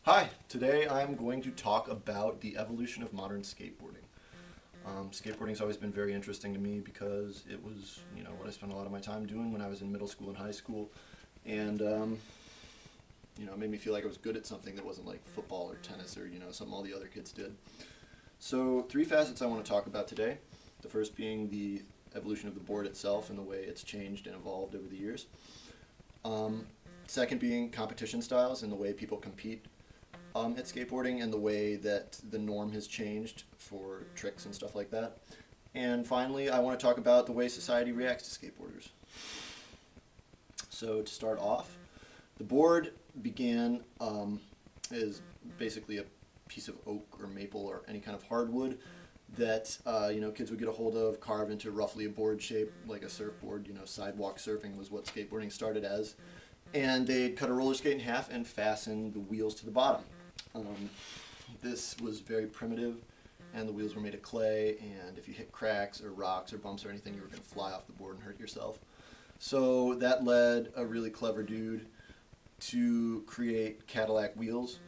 Hi, today I'm going to talk about the evolution of modern skateboarding. Skateboarding's always been very interesting to me because it was, what I spent a lot of my time doing when I was in middle school and high school, and it made me feel like I was good at something that wasn't like football or tennis or something all the other kids did. So, three facets I want to talk about today. The first being the evolution of the board itself and the way it's changed and evolved over the years. Second being competition styles and the way people compete at skateboarding and the way that the norm has changed for tricks and stuff like that. And finally, I want to talk about the way society reacts to skateboarders. So to start off, the board began as basically a piece of oak or maple or any kind of hardwood that kids would get a hold of, carve into roughly a board shape like a surfboard. Sidewalk surfing was what skateboarding started as, and they'd cut a roller skate in half and fasten the wheels to the bottom. This was very primitive, and the wheels were made of clay, and if you hit cracks or rocks or bumps or anything, you were going to fly off the board and hurt yourself. So that led a really clever dude to create Cadillac wheels,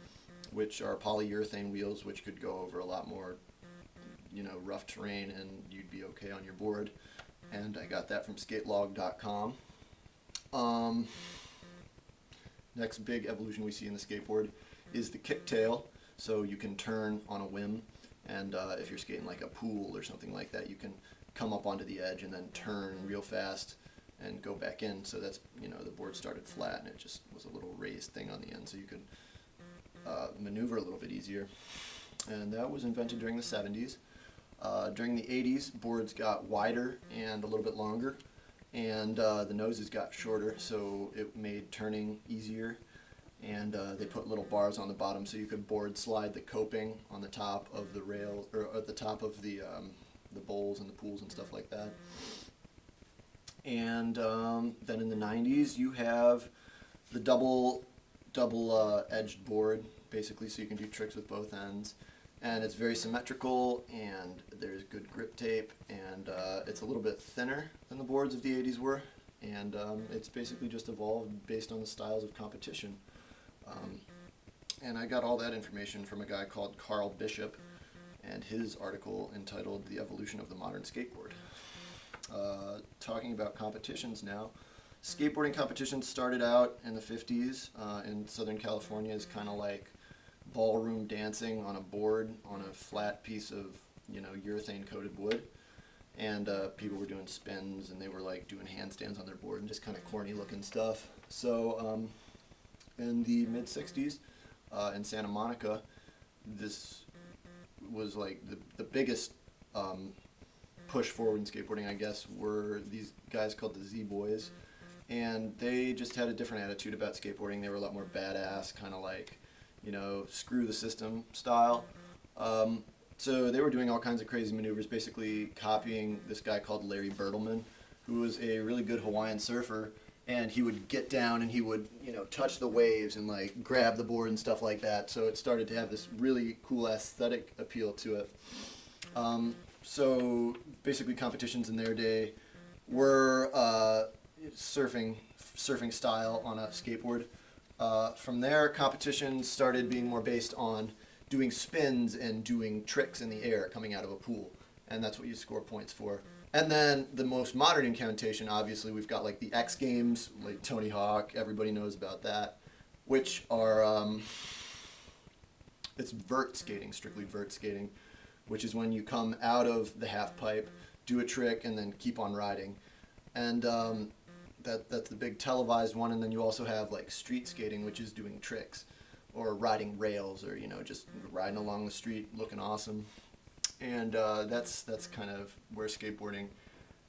which are polyurethane wheels, which could go over a lot more, rough terrain, and you'd be okay on your board. And I got that from skatelog.com. Next big evolution we see in the skateboard is the kicktail. So you can turn on a whim, and if you're skating like a pool or something like that, you can come up onto the edge and then turn real fast and go back in. So that's, the board started flat and it just was a little raised thing on the end, so you could maneuver a little bit easier. And that was invented during the 70s. During the 80s, boards got wider and a little bit longer, and the noses got shorter, so it made turning easier. And they put little bars on the bottom so you could board slide the coping on the top of the rail, or at the top of the bowls and the pools and stuff like that. And then in the 90s, you have the double edged board, basically, so you can do tricks with both ends. And it's very symmetrical, and there's good grip tape, and it's a little bit thinner than the boards of the 80s were. And it's basically just evolved based on the styles of competition. And I got all that information from a guy called Carl Bishop and his article entitled The Evolution of the Modern Skateboard. Talking about competitions now, skateboarding competitions started out in the 50s in Southern California as kind of like ballroom dancing on a board on a flat piece of urethane coated wood. And people were doing spins, and they were like doing handstands on their board and just kind of corny looking stuff. So in the mid-60s in Santa Monica, this was like the biggest push forward in skateboarding, I guess, were these guys called the Z-Boys. And they just had a different attitude about skateboarding. They were a lot more badass, kind of like, screw the system style. So they were doing all kinds of crazy maneuvers, basically copying this guy called Larry Bertleman, who was a really good Hawaiian surfer. And he would get down and he would, touch the waves and like grab the board and stuff like that. So it started to have this really cool aesthetic appeal to it. So basically competitions in their day were surfing style on a skateboard. From there, competitions started being more based on doing spins and doing tricks in the air coming out of a pool. And that's what you score points for. And then the most modern incantation, obviously, we've got like the X Games, like Tony Hawk, everybody knows about that, which are, it's vert skating, strictly vert skating, which is when you come out of the half pipe, do a trick, and then keep on riding. And that's the big televised one. And then you also have like street skating, which is doing tricks, or riding rails, or, just riding along the street looking awesome. And that's kind of where skateboarding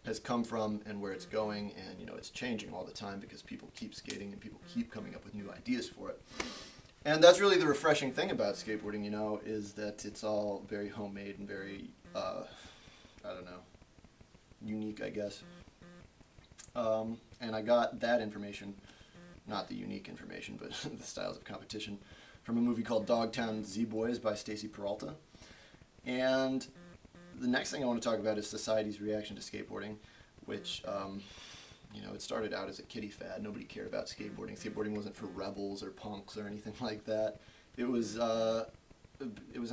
has come from and where it's going, and it's changing all the time because people keep skating and people keep coming up with new ideas for it. And that's really the refreshing thing about skateboarding, is that it's all very homemade and very, unique, I guess. And I got that information, not the unique information, but the styles of competition, from a movie called Dogtown Z-Boys by Stacy Peralta. And the next thing I want to talk about is society's reaction to skateboarding, which, it started out as a kiddie fad. Nobody cared about skateboarding. Skateboarding wasn't for rebels or punks or anything like that. It was an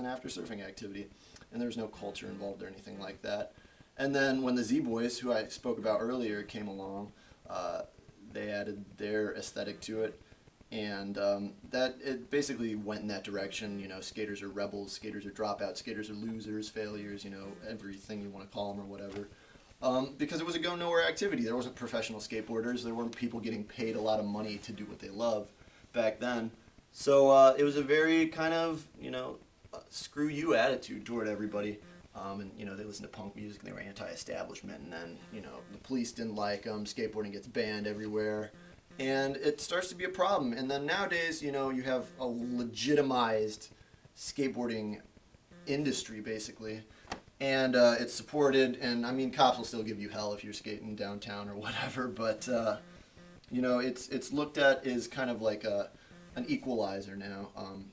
after surfing activity, and there was no culture involved or anything like that. And then when the Z Boys, who I spoke about earlier, came along, they added their aesthetic to it, and that it basically went in that direction. You know, skaters are rebels, skaters are dropouts, skaters are losers, failures. You know, everything you want to call them or whatever. Because it was a go nowhere activity. There wasn't professional skateboarders. There weren't people getting paid a lot of money to do what they love back then. So it was a very kind of, you know, screw you attitude toward everybody. And, you know, they listened to punk music and they were anti-establishment. And then, you know, the police didn't like them. Skateboarding gets banned everywhere. And it starts to be a problem. And then nowadays, you know, you have a legitimized skateboarding industry, basically. And it's supported. And, I mean, cops will still give you hell if you're skating downtown or whatever. But, you know, it's looked at as kind of like an equalizer now,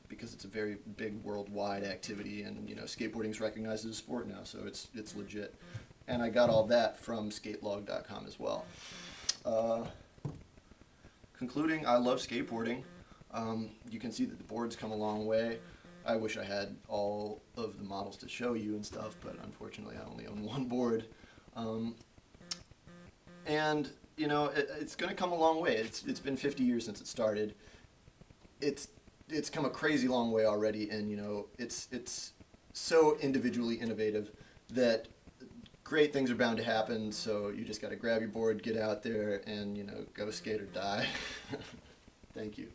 because it's a very big worldwide activity, and you know, skateboarding is recognized as a sport now, so it's legit. And I got all that from skatelog.com as well. Concluding, I love skateboarding. You can see that the board's come a long way. I wish I had all of the models to show you and stuff, but unfortunately I only own one board. And you know, it's going to come a long way. It's been 50 years since it started. It's come a crazy long way already, and you know, it's so individually innovative that great things are bound to happen. So you just got to grab your board, get out there, and you know, go skate or die. Thank you.